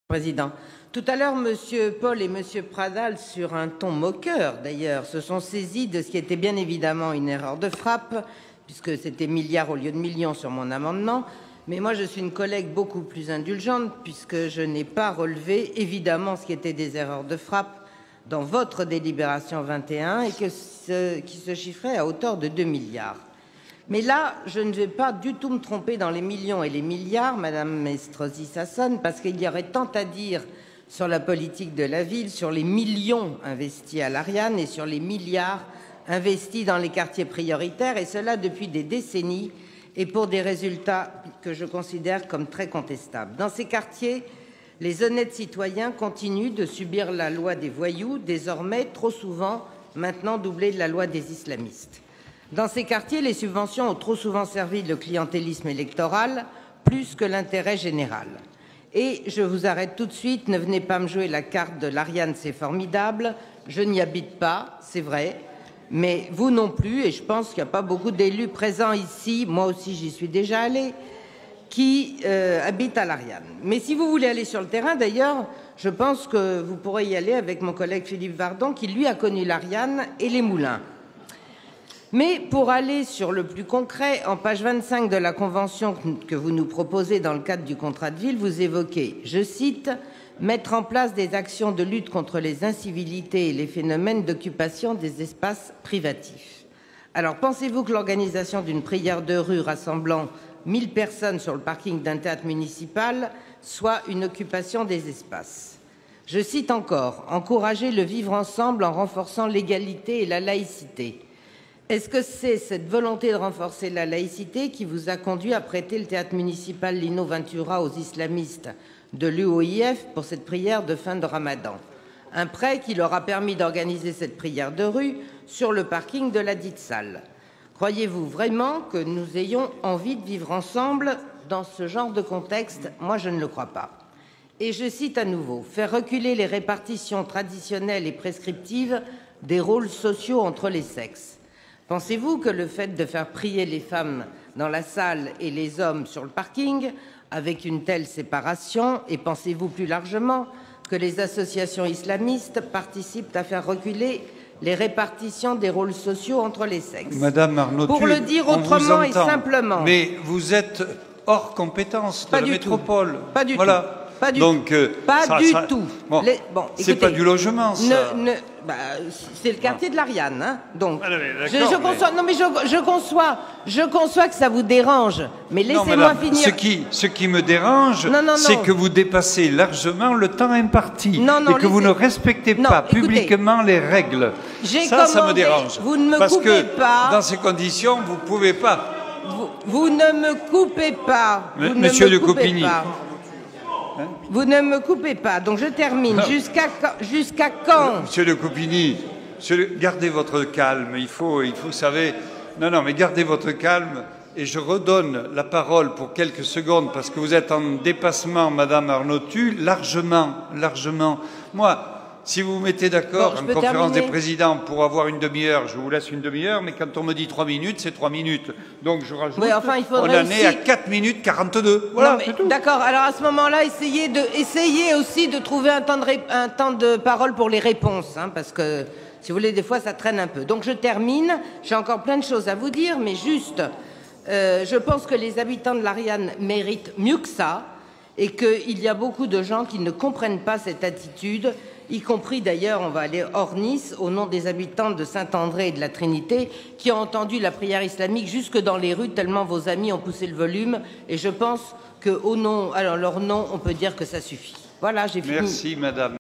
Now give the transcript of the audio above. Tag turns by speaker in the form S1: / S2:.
S1: Président. Tout à l'heure, M. Paul et M. Pradal, sur un ton moqueur d'ailleurs, se sont saisis de ce qui était bien évidemment une erreur de frappe, puisque c'était milliards au lieu de millions sur mon amendement. Mais moi, je suis une collègue beaucoup plus indulgente, puisque je n'ai pas relevé évidemment ce qui était des erreurs de frappe dans votre délibération 21 et qui se chiffrait à hauteur de 2 milliards. Mais là, je ne vais pas du tout me tromper dans les millions et les milliards, Madame Estrosi Sassone, parce qu'il y aurait tant à dire sur la politique de la ville, sur les millions investis à l'Ariane et sur les milliards investis dans les quartiers prioritaires, et cela depuis des décennies, et pour des résultats que je considère comme très contestables. Dans ces quartiers, les honnêtes citoyens continuent de subir la loi des voyous, désormais trop souvent maintenant doublée de la loi des islamistes. Dans ces quartiers, les subventions ont trop souvent servi le clientélisme électoral plus que l'intérêt général. Et je vous arrête tout de suite, ne venez pas me jouer la carte de l'Ariane, c'est formidable. Je n'y habite pas, c'est vrai, mais vous non plus, et je pense qu'il n'y a pas beaucoup d'élus présents ici, moi aussi j'y suis déjà allée, qui habitent à l'Ariane. Mais si vous voulez aller sur le terrain, d'ailleurs, je pense que vous pourrez y aller avec mon collègue Philippe Vardon, qui lui a connu l'Ariane et les moulins. Mais pour aller sur le plus concret, en page 25 de la convention que vous nous proposez dans le cadre du contrat de ville, vous évoquez, je cite, « mettre en place des actions de lutte contre les incivilités et les phénomènes d'occupation des espaces privatifs ». Alors, pensez-vous que l'organisation d'une prière de rue rassemblant 1000 personnes sur le parking d'un théâtre municipal soit une occupation des espaces? Je cite encore, « encourager le vivre ensemble en renforçant l'égalité et la laïcité ». Est-ce que c'est cette volonté de renforcer la laïcité qui vous a conduit à prêter le théâtre municipal Lino Ventura aux islamistes de l'UOIF pour cette prière de fin de Ramadan? Un prêt qui leur a permis d'organiser cette prière de rue sur le parking de la dite salle. Croyez-vous vraiment que nous ayons envie de vivre ensemble dans ce genre de contexte? Moi, je ne le crois pas. Et je cite à nouveau, « faire reculer les répartitions traditionnelles et prescriptives des rôles sociaux entre les sexes ». Pensez-vous que le fait de faire prier les femmes dans la salle et les hommes sur le parking, avec une telle séparation, et pensez-vous plus largement que les associations islamistes participent à faire reculer les répartitions des rôles sociaux entre les sexes?
S2: Madame Arnautu,
S1: pour le dire autrement et simplement.
S2: Mais vous êtes hors compétence de la métropole.
S1: Pas du tout.
S2: Voilà.
S1: Pas du
S2: Donc,
S1: tout. Pas du tout.
S2: Bon, c'est pas du logement, ça.
S1: C'est le quartier de l'Ariane, hein. Donc, je conçois. Non, mais je conçois que ça vous dérange. Mais laissez-moi finir.
S2: Ce qui me dérange, c'est que vous dépassez largement le temps imparti et que vous ne respectez pas publiquement les règles. Ça me dérange.
S1: Vous ne me
S2: Parce
S1: coupez
S2: que
S1: pas.
S2: dans ces conditions, vous ne pouvez pas.
S1: Vous ne me coupez pas.
S2: Monsieur de Coppigny.
S1: Vous ne me coupez pas, donc je termine. Jusqu'à quand?
S2: Monsieur de Coppigny, gardez votre calme, il faut, vous savez... Non, mais gardez votre calme et je redonne la parole pour quelques secondes parce que vous êtes en dépassement, Madame Arnautu, largement. Moi, si vous vous mettez d'accord en conférence des présidents pour avoir une demi-heure, je vous laisse une demi-heure, mais quand on me dit 3 minutes, c'est 3 minutes. Donc je rajoute,
S1: oui, enfin,
S2: on en est à 4 minutes 42. Voilà, c'est tout.
S1: D'accord, alors à ce moment-là, essayez aussi de trouver un temps de parole pour les réponses, hein, parce que, si vous voulez, des fois, ça traîne un peu. Donc je termine, j'ai encore plein de choses à vous dire, mais juste, je pense que les habitants de l'Ariane méritent mieux que ça, et qu'il y a beaucoup de gens qui ne comprennent pas cette attitude, y compris d'ailleurs, on va aller hors Nice, au nom des habitants de Saint-André et de la Trinité, qui ont entendu la prière islamique jusque dans les rues, tellement vos amis ont poussé le volume. Et je pense qu'au nom, alors leur nom, on peut dire que ça suffit. Voilà, j'ai fini.
S2: Merci, madame.